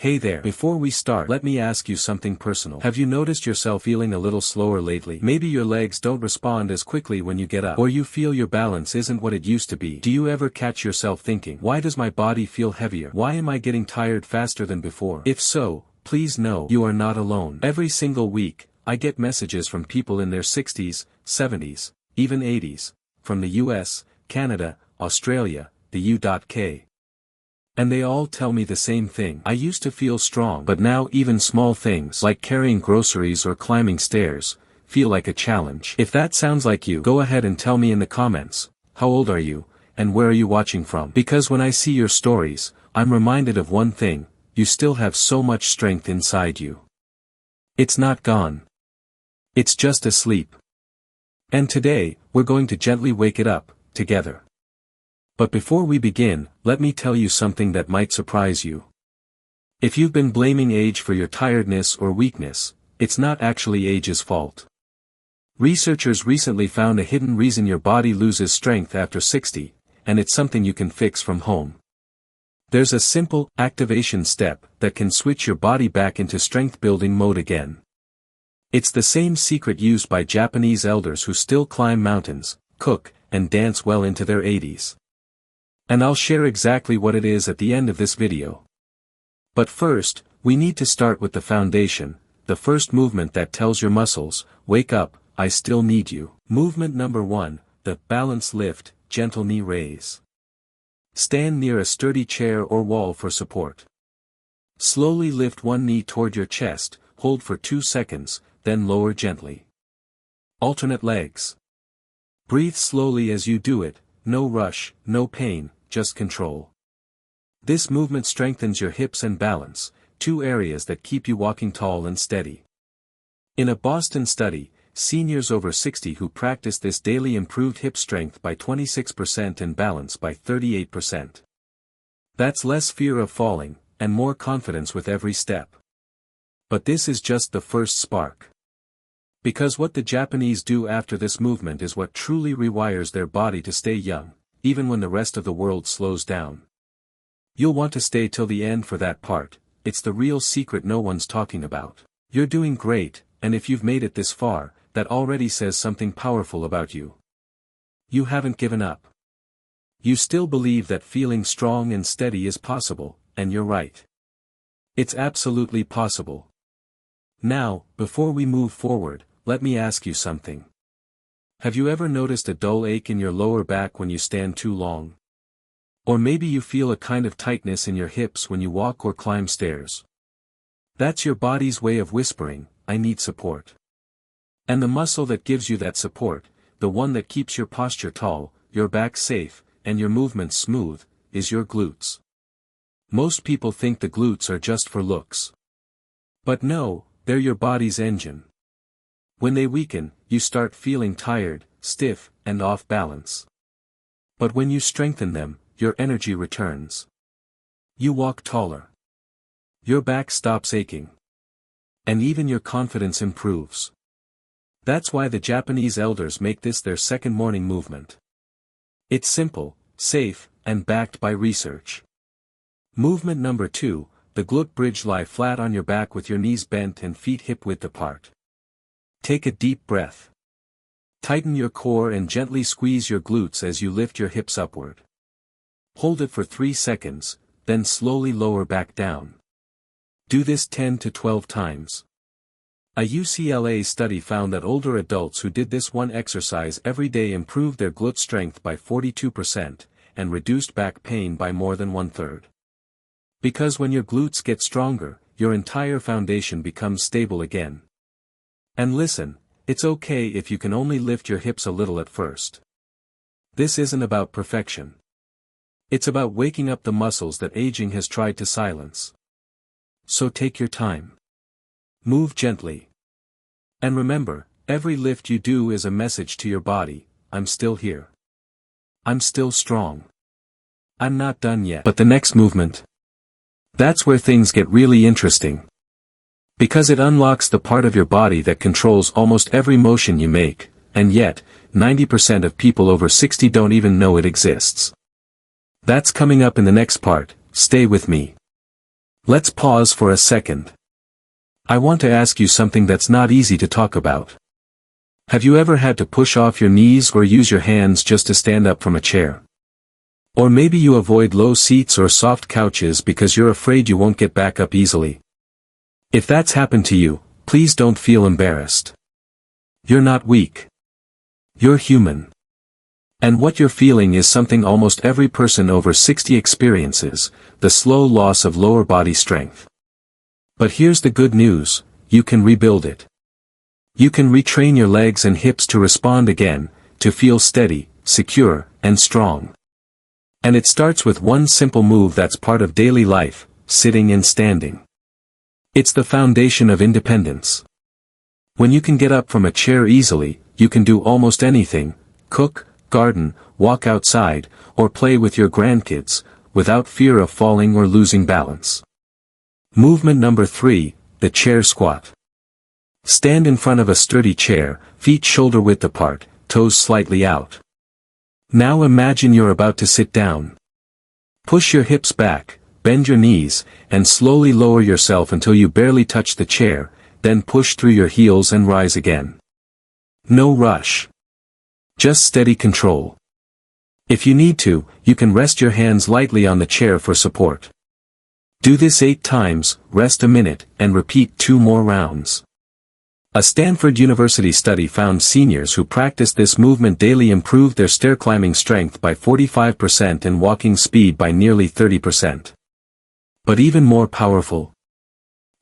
Hey there. Before we start, let me ask you something personal. Have you noticed yourself feeling a little slower lately? Maybe your legs don't respond as quickly when you get up, or you feel your balance isn't what it used to be. Do you ever catch yourself thinking, why does my body feel heavier? Why am I getting tired faster than before? If so, please know you are not alone. Every single week, I get messages from people in their 60s, 70s, even 80s, from the US, Canada, Australia, the UK. And they all tell me the same thing. I used to feel strong, but now even small things like carrying groceries or climbing stairs feel like a challenge. If that sounds like you, go ahead and tell me in the comments, how old are you, and where are you watching from? Because when I see your stories, I'm reminded of one thing: you still have so much strength inside you. It's not gone. It's just asleep. And today, we're going to gently wake it up, together. But before we begin, let me tell you something that might surprise you. If you've been blaming age for your tiredness or weakness, it's not actually age's fault. Researchers recently found a hidden reason your body loses strength after 60, and it's something you can fix from home. There's a simple activation step that can switch your body back into strength-building mode again. It's the same secret used by Japanese elders who still climb mountains, cook, and dance well into their 80s. And I'll share exactly what it is at the end of this video. But first, we need to start with the foundation, the first movement that tells your muscles, wake up, I still need you. Movement number 1, the balance lift, gentle knee raise. Stand near a sturdy chair or wall for support. Slowly lift one knee toward your chest, hold for 2 seconds, then lower gently. Alternate legs. Breathe slowly as you do it, no rush, no pain, just control. This movement strengthens your hips and balance, 2 areas that keep you walking tall and steady. In a Boston study, seniors over 60 who practiced this daily improved hip strength by 26% and balance by 38%. That's less fear of falling, and more confidence with every step. But this is just the first spark. Because what the Japanese do after this movement is what truly rewires their body to stay young, even when the rest of the world slows down. You'll want to stay till the end for that part. It's the real secret no one's talking about. You're doing great, and if you've made it this far, that already says something powerful about you. You haven't given up. You still believe that feeling strong and steady is possible, and you're right. It's absolutely possible. Now, before we move forward, let me ask you something. Have you ever noticed a dull ache in your lower back when you stand too long? Or maybe you feel a kind of tightness in your hips when you walk or climb stairs. That's your body's way of whispering, I need support. And the muscle that gives you that support, the one that keeps your posture tall, your back safe, and your movements smooth, is your glutes. Most people think the glutes are just for looks. But no, they're your body's engine. When they weaken, you start feeling tired, stiff, and off balance. But when you strengthen them, your energy returns. You walk taller. Your back stops aching. And even your confidence improves. That's why the Japanese elders make this their second morning movement. It's simple, safe, and backed by research. Movement number 2, the glute bridge. Lie flat on your back with your knees bent and feet hip-width apart. Take a deep breath. Tighten your core and gently squeeze your glutes as you lift your hips upward. Hold it for 3 seconds, then slowly lower back down. Do this 10 to 12 times. A UCLA study found that older adults who did this one exercise every day improved their glute strength by 42%, and reduced back pain by more than 1/3. Because when your glutes get stronger, your entire foundation becomes stable again. And listen, it's okay if you can only lift your hips a little at first. This isn't about perfection. It's about waking up the muscles that aging has tried to silence. So take your time. Move gently. And remember, every lift you do is a message to your body, I'm still here. I'm still strong. I'm not done yet. But the next movement, that's where things get really interesting. Because it unlocks the part of your body that controls almost every motion you make, and yet, 90% of people over 60 don't even know it exists. That's coming up in the next part, stay with me. Let's pause for a second. I want to ask you something that's not easy to talk about. Have you ever had to push off your knees or use your hands just to stand up from a chair? Or maybe you avoid low seats or soft couches because you're afraid you won't get back up easily. If that's happened to you, please don't feel embarrassed. You're not weak. You're human. And what you're feeling is something almost every person over 60 experiences, the slow loss of lower body strength. But here's the good news, you can rebuild it. You can retrain your legs and hips to respond again, to feel steady, secure, and strong. And it starts with one simple move that's part of daily life, sitting and standing. It's the foundation of independence. When you can get up from a chair easily, you can do almost anything, cook, garden, walk outside, or play with your grandkids, without fear of falling or losing balance. Movement number 3, the chair squat. Stand in front of a sturdy chair, feet shoulder width apart, toes slightly out. Now imagine you're about to sit down. Push your hips back, bend your knees, and slowly lower yourself until you barely touch the chair, then push through your heels and rise again. No rush. Just steady control. If you need to, you can rest your hands lightly on the chair for support. Do this 8 times, rest a minute, and repeat 2 more rounds. A Stanford University study found seniors who practiced this movement daily improved their stair climbing strength by 45% and walking speed by nearly 30%. But even more powerful,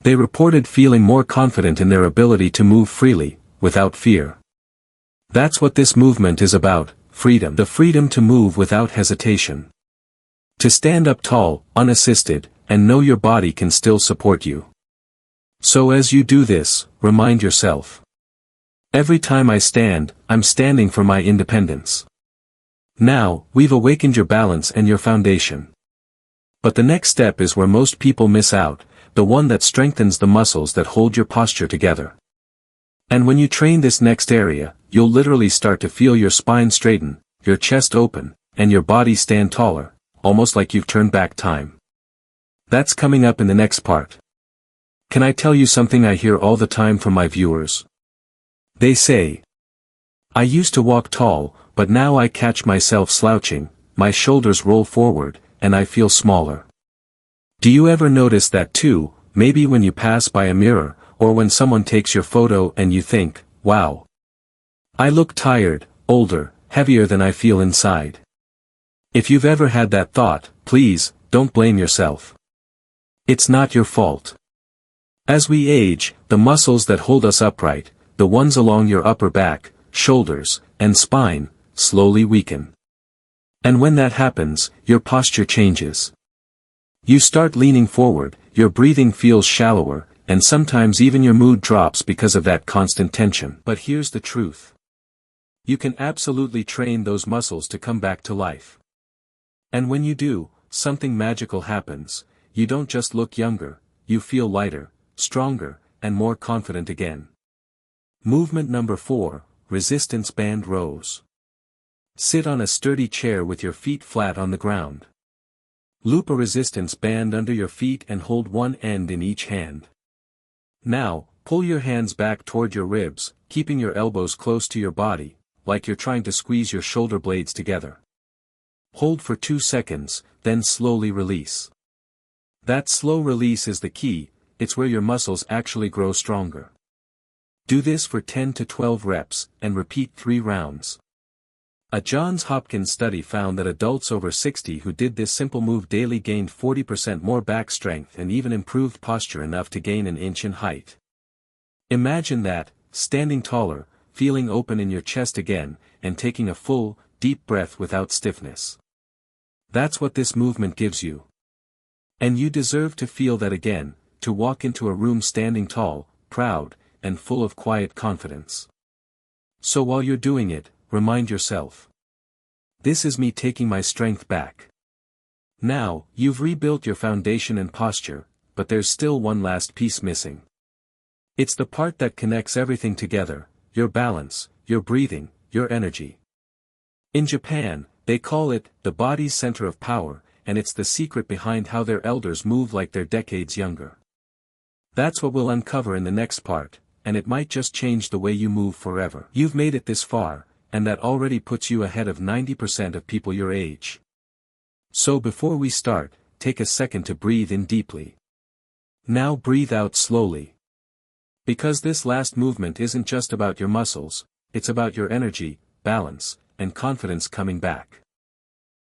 they reported feeling more confident in their ability to move freely, without fear. That's what this movement is about, freedom. The freedom to move without hesitation. To stand up tall, unassisted, and know your body can still support you. So as you do this, remind yourself. Every time I stand, I'm standing for my independence. Now, we've awakened your balance and your foundation. But the next step is where most people miss out, the one that strengthens the muscles that hold your posture together. And when you train this next area, you'll literally start to feel your spine straighten, your chest open, and your body stand taller, almost like you've turned back time. That's coming up in the next part. Can I tell you something I hear all the time from my viewers? They say, I used to walk tall, but now I catch myself slouching, my shoulders roll forward, and I feel smaller. Do you ever notice that too, maybe when you pass by a mirror, or when someone takes your photo and you think, wow, I look tired, older, heavier than I feel inside. If you've ever had that thought, please, don't blame yourself. It's not your fault. As we age, the muscles that hold us upright, the ones along your upper back, shoulders, and spine, slowly weaken. And when that happens, your posture changes. You start leaning forward, your breathing feels shallower, and sometimes even your mood drops because of that constant tension. But here's the truth. You can absolutely train those muscles to come back to life. And when you do, something magical happens. You don't just look younger, you feel lighter, stronger, and more confident again. Movement number 4, resistance band rows. Sit on a sturdy chair with your feet flat on the ground. Loop a resistance band under your feet and hold one end in each hand. Now, pull your hands back toward your ribs, keeping your elbows close to your body, like you're trying to squeeze your shoulder blades together. Hold for 2 seconds, then slowly release. That slow release is the key, it's where your muscles actually grow stronger. Do this for 10 to 12 reps, and repeat 3 rounds. A Johns Hopkins study found that adults over 60 who did this simple move daily gained 40% more back strength and even improved posture enough to gain an inch in height. Imagine that, standing taller, feeling open in your chest again, and taking a full, deep breath without stiffness. That's what this movement gives you. And you deserve to feel that again, to walk into a room standing tall, proud, and full of quiet confidence. So while you're doing it, remind yourself. This is me taking my strength back. Now, you've rebuilt your foundation and posture, but there's still one last piece missing. It's the part that connects everything together, your balance, your breathing, your energy. In Japan, they call it the body's center of power, and it's the secret behind how their elders move like they're decades younger. That's what we'll uncover in the next part, and it might just change the way you move forever. You've made it this far, and that already puts you ahead of 90% of people your age. So before we start, take a second to breathe in deeply. Now breathe out slowly. Because this last movement isn't just about your muscles, it's about your energy, balance, and confidence coming back.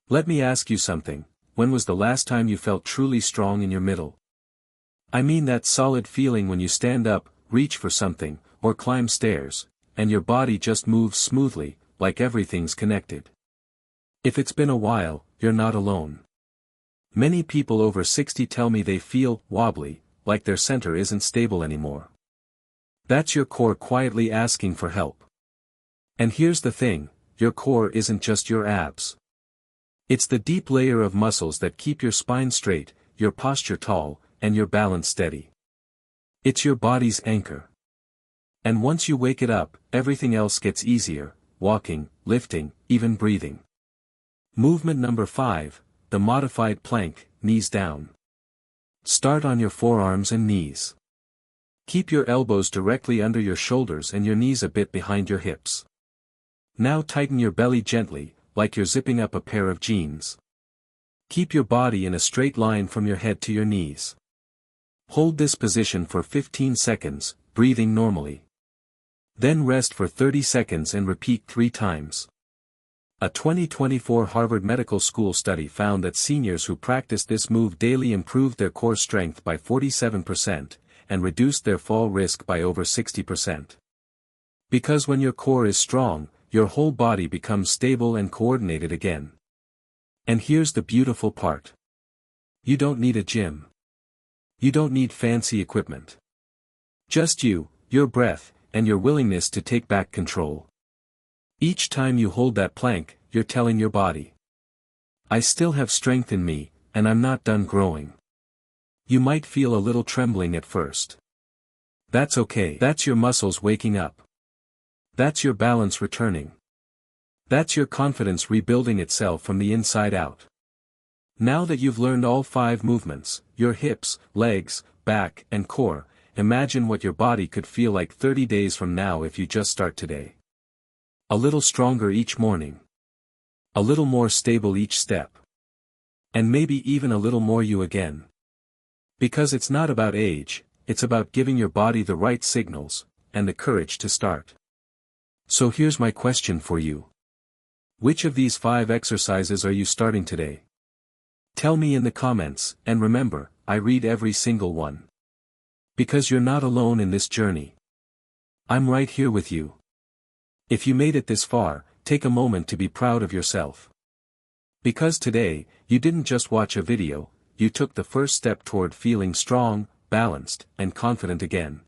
Let me ask you something, when was the last time you felt truly strong in your middle? I mean that solid feeling when you stand up, reach for something, or climb stairs, and your body just moves smoothly, like everything's connected. If it's been a while, you're not alone. Many people over 60 tell me they feel wobbly, like their center isn't stable anymore. That's your core quietly asking for help. And here's the thing, your core isn't just your abs. It's the deep layer of muscles that keep your spine straight, your posture tall, and your balance steady. It's your body's anchor. And once you wake it up, everything else gets easier, walking, lifting, even breathing. Movement number 5, the modified plank, knees down. Start on your forearms and knees. Keep your elbows directly under your shoulders and your knees a bit behind your hips. Now tighten your belly gently, like you're zipping up a pair of jeans. Keep your body in a straight line from your head to your knees. Hold this position for 15 seconds, breathing normally. Then rest for 30 seconds and repeat 3 times. A 2024 Harvard Medical School study found that seniors who practiced this move daily improved their core strength by 47%, and reduced their fall risk by over 60%. Because when your core is strong, your whole body becomes stable and coordinated again. And here's the beautiful part. You don't need a gym. You don't need fancy equipment. Just you, your breath, and your willingness to take back control. Each time you hold that plank, you're telling your body, I still have strength in me, and I'm not done growing. You might feel a little trembling at first. That's okay. That's your muscles waking up. That's your balance returning. That's your confidence rebuilding itself from the inside out. Now that you've learned all 5 movements, your hips, legs, back, and core, imagine what your body could feel like 30 days from now if you just start today. A little stronger each morning. A little more stable each step. And maybe even a little more you again. Because it's not about age, it's about giving your body the right signals, and the courage to start. So here's my question for you. Which of these 5 exercises are you starting today? Tell me in the comments, and remember, I read every single one. Because you're not alone in this journey. I'm right here with you. If you made it this far, take a moment to be proud of yourself. Because today, you didn't just watch a video, you took the first step toward feeling strong, balanced, and confident again.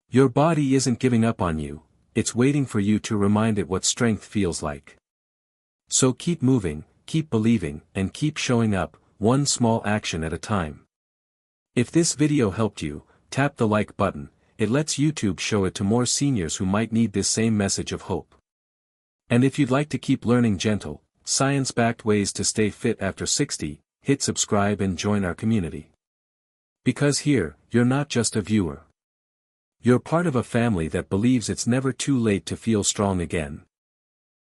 Your body isn't giving up on you, it's waiting for you to remind it what strength feels like. So keep moving, keep believing, and keep showing up, one small action at a time. If this video helped you, tap the like button. It lets YouTube show it to more seniors who might need this same message of hope. And if you'd like to keep learning gentle, science-backed ways to stay fit after 60, hit subscribe and join our community. Because here, you're not just a viewer. You're part of a family that believes it's never too late to feel strong again.